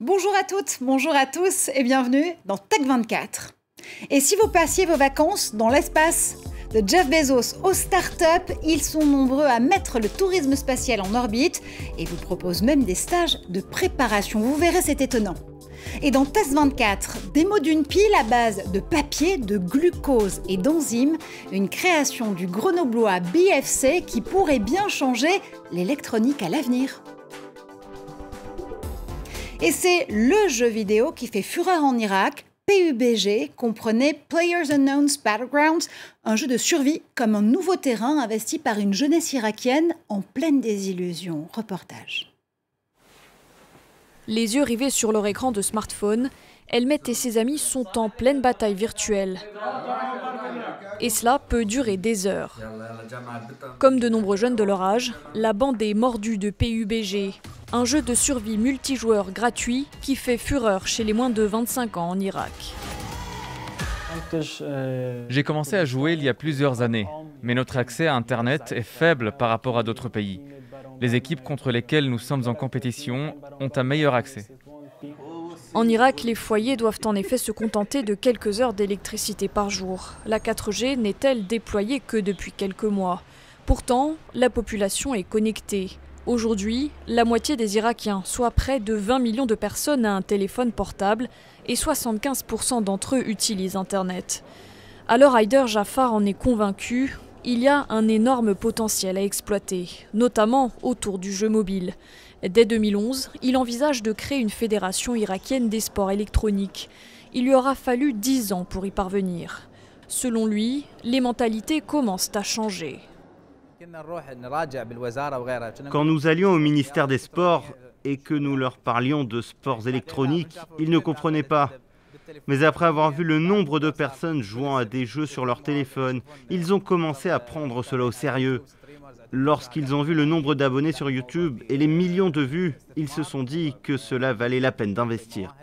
Bonjour à toutes, bonjour à tous et bienvenue dans Tech24. Et si vous passiez vos vacances dans l'espace? De Jeff Bezos aux startups, ils sont nombreux à mettre le tourisme spatial en orbite et vous proposent même des stages de préparation. Vous verrez, c'est étonnant. Et dans Test 24, démo d'une pile à base de papier, de glucose et d'enzymes, une création du grenoblois BFC qui pourrait bien changer l'électronique à l'avenir. Et c'est le jeu vidéo qui fait fureur en Irak. PUBG comprenait Players Unknown's Battlegrounds, un jeu de survie comme un nouveau terrain investi par une jeunesse irakienne en pleine désillusion. Reportage. Les yeux rivés sur leur écran de smartphone, Elmet et ses amis sont en pleine bataille virtuelle. Et cela peut durer des heures. Comme de nombreux jeunes de leur âge, la bande est mordue de PUBG, un jeu de survie multijoueur gratuit qui fait fureur chez les moins de 25 ans en Irak. J'ai commencé à jouer il y a plusieurs années, mais notre accès à Internet est faible par rapport à d'autres pays. Les équipes contre lesquelles nous sommes en compétition ont un meilleur accès. En Irak, les foyers doivent en effet se contenter de quelques heures d'électricité par jour. La 4G n'est-elle déployée que depuis quelques mois. Pourtant, la population est connectée. Aujourd'hui, la moitié des Irakiens, soit près de 20 millions de personnes, a un téléphone portable et 75% d'entre eux utilisent Internet. Alors Haider Jafar en est convaincu, il y a un énorme potentiel à exploiter, notamment autour du jeu mobile. Dès 2011, il envisage de créer une fédération irakienne des sports électroniques. Il lui aura fallu 10 ans pour y parvenir. Selon lui, les mentalités commencent à changer. Quand nous allions au ministère des Sports et que nous leur parlions de sports électroniques, ils ne comprenaient pas. Mais après avoir vu le nombre de personnes jouant à des jeux sur leur téléphone, ils ont commencé à prendre cela au sérieux. Lorsqu'ils ont vu le nombre d'abonnés sur YouTube et les millions de vues, ils se sont dit que cela valait la peine d'investir.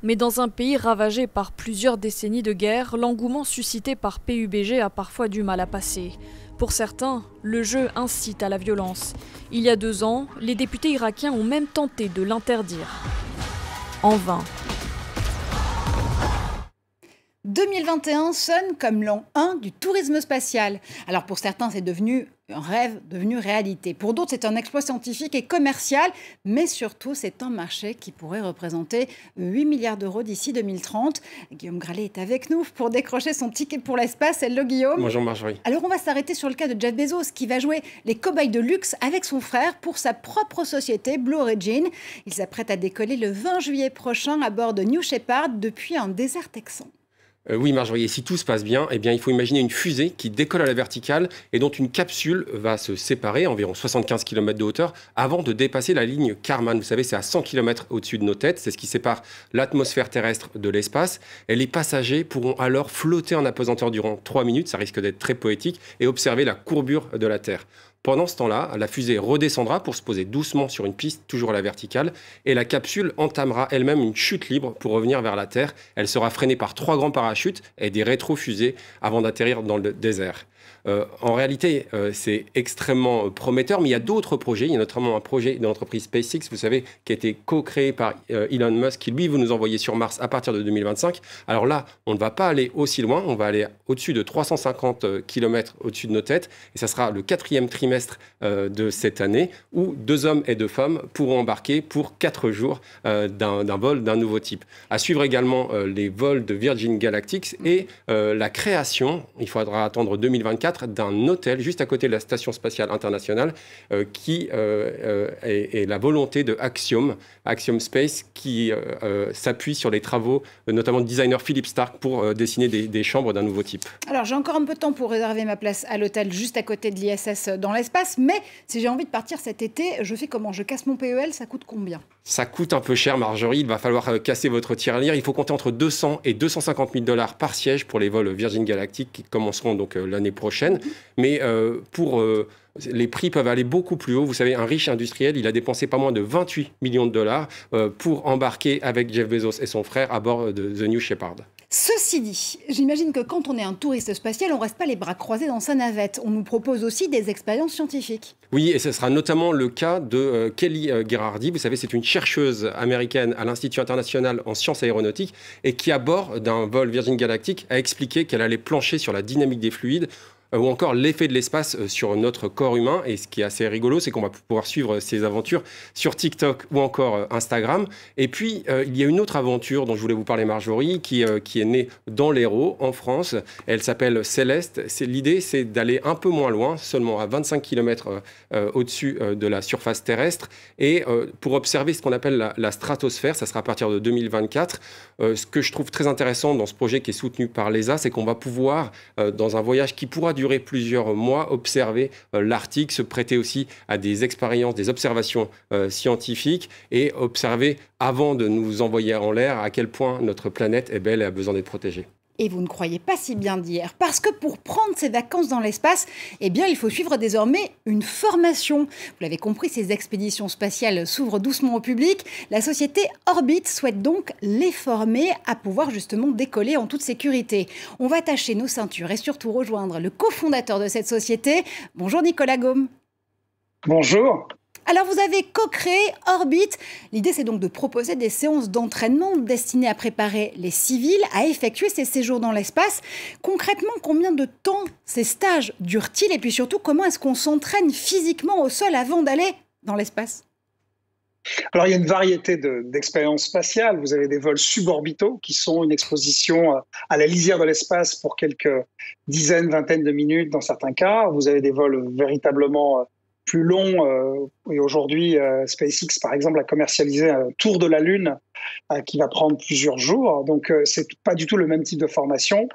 Mais dans un pays ravagé par plusieurs décennies de guerre, l'engouement suscité par PUBG a parfois du mal à passer. Pour certains, le jeu incite à la violence. Il y a 2 ans, les députés irakiens ont même tenté de l'interdire. En vain. 2021 sonne comme l'an 1 du tourisme spatial. Alors pour certains, c'est devenu un rêve, devenu réalité. Pour d'autres, c'est un exploit scientifique et commercial, mais surtout, c'est un marché qui pourrait représenter 8 milliards d'euros d'ici 2030. Guillaume Gralet est avec nous pour décrocher son ticket pour l'espace. Hello Guillaume. Bonjour Marjorie. Alors on va s'arrêter sur le cas de Jeff Bezos qui va jouer les cobayes de luxe avec son frère pour sa propre société Blue Origin. Il s'apprête à décoller le 20 juillet prochain à bord de New Shepard depuis un désert texan. Oui Marjorie, et si tout se passe bien, eh bien, il faut imaginer une fusée qui décolle à la verticale et dont une capsule va se séparer, environ 75 km de hauteur, avant de dépasser la ligne Kármán. Vous savez, c'est à 100 km au-dessus de nos têtes, c'est ce qui sépare l'atmosphère terrestre de l'espace. Et les passagers pourront alors flotter en apesanteur durant 3 minutes, ça risque d'être très poétique, et observer la courbure de la Terre. Pendant ce temps-là, la fusée redescendra pour se poser doucement sur une piste, toujours à la verticale, et la capsule entamera elle-même une chute libre pour revenir vers la Terre. Elle sera freinée par 3 grands parachutes et des rétrofusées avant d'atterrir dans le désert. En réalité, c'est extrêmement prometteur, mais il y a d'autres projets. Il y a notamment un projet de l'entreprise SpaceX, vous savez, qui a été co-créé par Elon Musk, qui lui veut nous envoyer sur Mars à partir de 2025. Alors là, on ne va pas aller aussi loin, on va aller au-dessus de 350 km au-dessus de nos têtes, et ça sera le 4e trimestre de cette année, où 2 hommes et 2 femmes pourront embarquer pour 4 jours d'un vol d'un nouveau type. À suivre également les vols de Virgin Galactic et la création, il faudra attendre 2024, d'un hôtel juste à côté de la Station spatiale internationale qui est la volonté de Axiom Space qui s'appuie sur les travaux notamment du designer Philippe Stark pour dessiner des chambres d'un nouveau type. Alors j'ai encore un peu de temps pour réserver ma place à l'hôtel juste à côté de l'ISS dans l'espace, mais si j'ai envie de partir cet été, je fais comment? Je casse mon PEL, ça coûte combien? Ça coûte un peu cher Marjorie, il va falloir casser votre tirelire. Il faut compter entre 200 et 250 000 $ par siège pour les vols Virgin Galactic qui commenceront donc l'année prochaine. Mais les prix peuvent aller beaucoup plus haut. Vous savez, un riche industriel, il a dépensé pas moins de 28 millions de dollars pour embarquer avec Jeff Bezos et son frère à bord de The New Shepard. Ceci Ceci dit, j'imagine que quand on est un touriste spatial, on ne reste pas les bras croisés dans sa navette. On nous propose aussi des expériences scientifiques. Oui, et ce sera notamment le cas de Kelly Gherardi. Vous savez, c'est une chercheuse américaine à l'Institut international en sciences aéronautiques et qui, à bord d'un vol Virgin Galactic, a expliqué qu'elle allait plancher sur la dynamique des fluides ou encore l'effet de l'espace sur notre corps humain. Et ce qui est assez rigolo, c'est qu'on va pouvoir suivre ces aventures sur TikTok ou encore Instagram. Et puis, il y a une autre aventure dont je voulais vous parler, Marjorie, qui est née dans l'Hérault, en France. Elle s'appelle Céleste. L'idée, c'est d'aller un peu moins loin, seulement à 25 km au-dessus de la surface terrestre, et pour observer ce qu'on appelle la stratosphère. Ça sera à partir de 2024. Ce que je trouve très intéressant dans ce projet qui est soutenu par l'ESA, c'est qu'on va pouvoir, dans un voyage qui pourra durer plusieurs mois, observer l'Arctique, se prêter aussi à des expériences, des observations scientifiques et observer, avant de nous envoyer en l'air, à quel point notre planète est belle et a besoin d'être protégée. Et vous ne croyez pas si bien dire, parce que pour prendre ses vacances dans l'espace, eh bien, il faut suivre désormais une formation. Vous l'avez compris, ces expéditions spatiales s'ouvrent doucement au public. La société Orbit souhaite donc les former à pouvoir justement décoller en toute sécurité. On va attacher nos ceintures et surtout rejoindre le cofondateur de cette société. Bonjour Nicolas Gaume. Bonjour. Alors vous avez co-créé Orbit. L'idée c'est donc de proposer des séances d'entraînement destinées à préparer les civils à effectuer ces séjours dans l'espace. Concrètement, combien de temps ces stages durent-ils? Et puis surtout, comment est-ce qu'on s'entraîne physiquement au sol avant d'aller dans l'espace? Alors, il y a une variété d'expériences spatiales. Vous avez des vols suborbitaux qui sont une exposition à la lisière de l'espace pour quelques dizaines, vingtaines de minutes dans certains cas. Vous avez des vols véritablement plus long. Et aujourd'hui, SpaceX, par exemple, a commercialisé un tour de la Lune qui va prendre plusieurs jours. Donc, c'est pas du tout le même type de formation.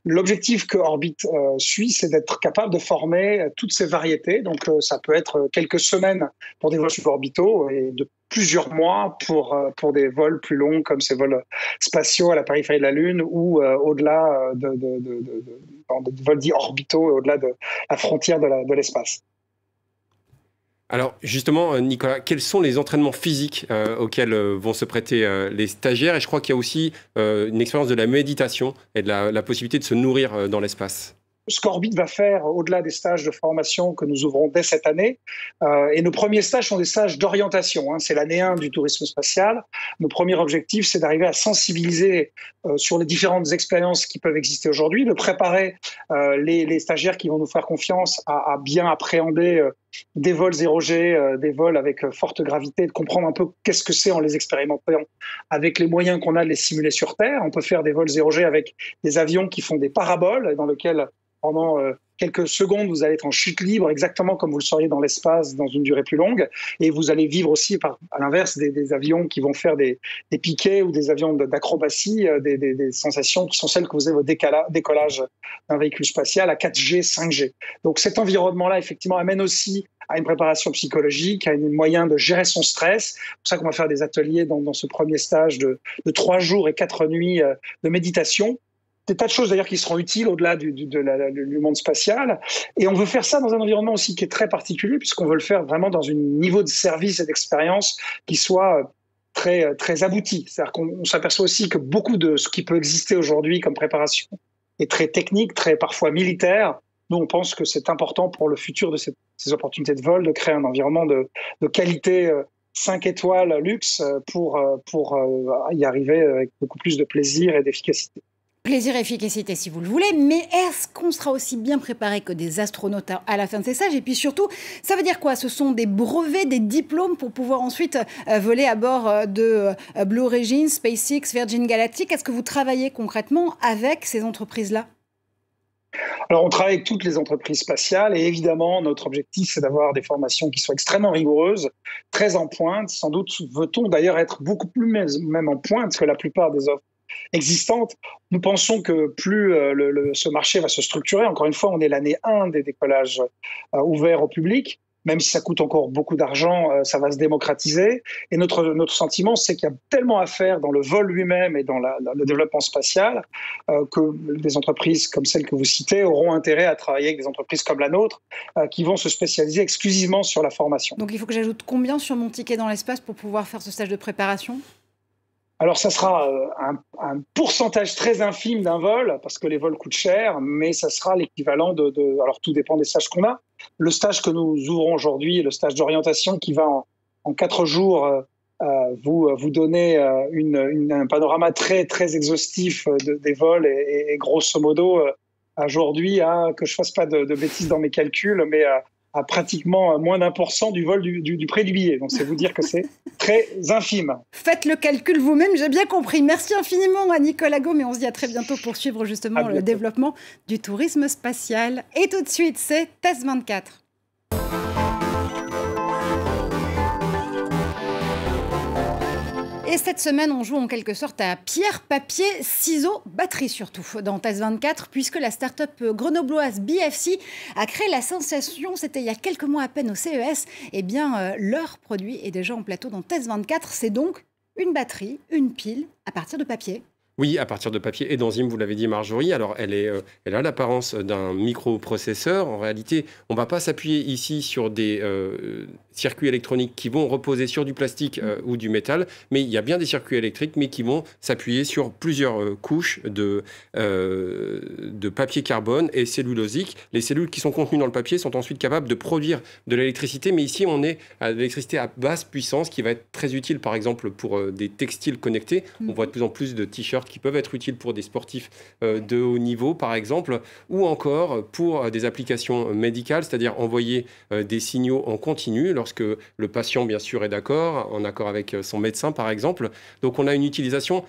L'objectif que Orbit suit, c'est d'être capable de former toutes ces variétés. Donc, ça peut être quelques semaines pour des vols suborbitaux et de plusieurs mois pour des vols plus longs comme ces vols spatiaux à la périphérie de la Lune ou au-delà de vols dits orbitaux, au-delà de la frontière de l'espace. Alors justement, Nicolas, quels sont les entraînements physiques auxquels vont se prêter les stagiaires? Et je crois qu'il y a aussi une expérience de la méditation et de la possibilité de se nourrir dans l'espace. Ce qu'Orbit va faire au-delà des stages de formation que nous ouvrons dès cette année. Et nos premiers stages sont des stages d'orientation. C'est l'année 1 du tourisme spatial. Nos premiers objectifs, c'est d'arriver à sensibiliser sur les différentes expériences qui peuvent exister aujourd'hui, de préparer les stagiaires qui vont nous faire confiance à bien appréhender des vols 0G, des vols avec forte gravité, de comprendre un peu qu'est-ce que c'est en les expérimentant avec les moyens qu'on a de les simuler sur Terre. On peut faire des vols 0G avec des avions qui font des paraboles dans lesquels pendant quelques secondes, vous allez être en chute libre, exactement comme vous le seriez dans l'espace, dans une durée plus longue. Et vous allez vivre aussi, à l'inverse, des avions qui vont faire des piquets ou des avions d'acrobatie, des sensations qui sont celles que vous avez au décollage d'un véhicule spatial à 4G, 5G. Donc cet environnement-là, effectivement, amène aussi à une préparation psychologique, à un moyen de gérer son stress. C'est pour ça qu'on va faire des ateliers dans ce premier stage de 3 jours et 4 nuits de méditation. Des tas de choses d'ailleurs qui seront utiles au-delà du monde spatial. Et on veut faire ça dans un environnement aussi qui est très particulier, puisqu'on veut le faire vraiment dans un niveau de service et d'expérience qui soit très, très abouti. C'est-à-dire qu'on s'aperçoit aussi que beaucoup de ce qui peut exister aujourd'hui comme préparation est très technique, très parfois militaire. Nous, on pense que c'est important pour le futur de ces opportunités de vol de créer un environnement de qualité 5 étoiles luxe pour y arriver avec beaucoup plus de plaisir et d'efficacité. Plaisir et efficacité si vous le voulez, mais est-ce qu'on sera aussi bien préparé que des astronautes à la fin de ces stages? Et puis surtout, ça veut dire quoi? Ce sont des brevets, des diplômes pour pouvoir ensuite voler à bord de Blue Origin, SpaceX, Virgin Galactic. Est-ce que vous travaillez concrètement avec ces entreprises-là? Alors, on travaille avec toutes les entreprises spatiales et évidemment, notre objectif, c'est d'avoir des formations qui soient extrêmement rigoureuses, très en pointe. Sans doute veut-on d'ailleurs être beaucoup plus même en pointe que la plupart des offres existantes. Nous pensons que plus ce marché va se structurer, encore une fois, on est l'année 1 des décollages ouverts au public, même si ça coûte encore beaucoup d'argent, ça va se démocratiser. Et notre sentiment, c'est qu'il y a tellement à faire dans le vol lui-même et dans le développement spatial que des entreprises comme celles que vous citez auront intérêt à travailler avec des entreprises comme la nôtre qui vont se spécialiser exclusivement sur la formation. Donc il faut que j'ajoute combien sur mon ticket dans l'espace pour pouvoir faire ce stage de préparation ? Alors, ça sera un pourcentage très infime d'un vol, parce que les vols coûtent cher, mais ça sera l'équivalent alors, tout dépend des stages qu'on a. Le stage que nous ouvrons aujourd'hui, le stage d'orientation qui va en 4 jours vous donner un panorama très, très exhaustif des vols et grosso modo, aujourd'hui, que je ne fasse pas de bêtises dans mes calculs, mais à pratiquement moins d'1% du vol du prix du billet. Donc, c'est vous dire que c'est très infime. Faites le calcul vous-même, j'ai bien compris. Merci infiniment à Nicolas Gaume et on se dit à très bientôt pour suivre justement le développement du tourisme spatial. Et tout de suite, c'est TES 24. Et cette semaine, on joue en quelque sorte à pierre, papier, ciseaux, batterie surtout dans TES 24, puisque la start-up grenobloise BFC a créé la sensation, c'était il y a quelques mois à peine au CES, eh bien leur produit est déjà en plateau dans TES 24, c'est donc une batterie, une pile à partir de papier. Oui, à partir de papier et d'enzymes, vous l'avez dit Marjorie. Alors, elle a l'apparence d'un microprocesseur. En réalité, on ne va pas s'appuyer ici sur des circuits électroniques qui vont reposer sur du plastique ou du métal, mais il y a bien des circuits électriques, mais qui vont s'appuyer sur plusieurs couches de papier carbone et cellulosique. Les cellules qui sont contenues dans le papier sont ensuite capables de produire de l'électricité, mais ici, on est à de l'électricité à basse puissance qui va être très utile, par exemple, pour des textiles connectés. On voit de plus en plus de t-shirts qui peuvent être utiles pour des sportifs de haut niveau, par exemple, ou encore pour des applications médicales, c'est-à-dire envoyer des signaux en continu lorsque le patient, bien sûr, est d'accord, en accord avec son médecin, par exemple. Donc, on a une utilisation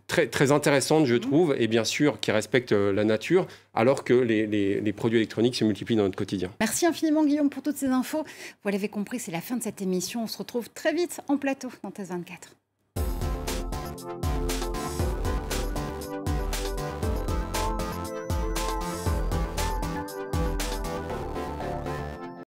très, très intéressante, je trouve, et bien sûr, qui respecte la nature, alors que les produits électroniques se multiplient dans notre quotidien. Merci infiniment, Guillaume, pour toutes ces infos. Vous l'avez compris, c'est la fin de cette émission. On se retrouve très vite en plateau dans TES 24.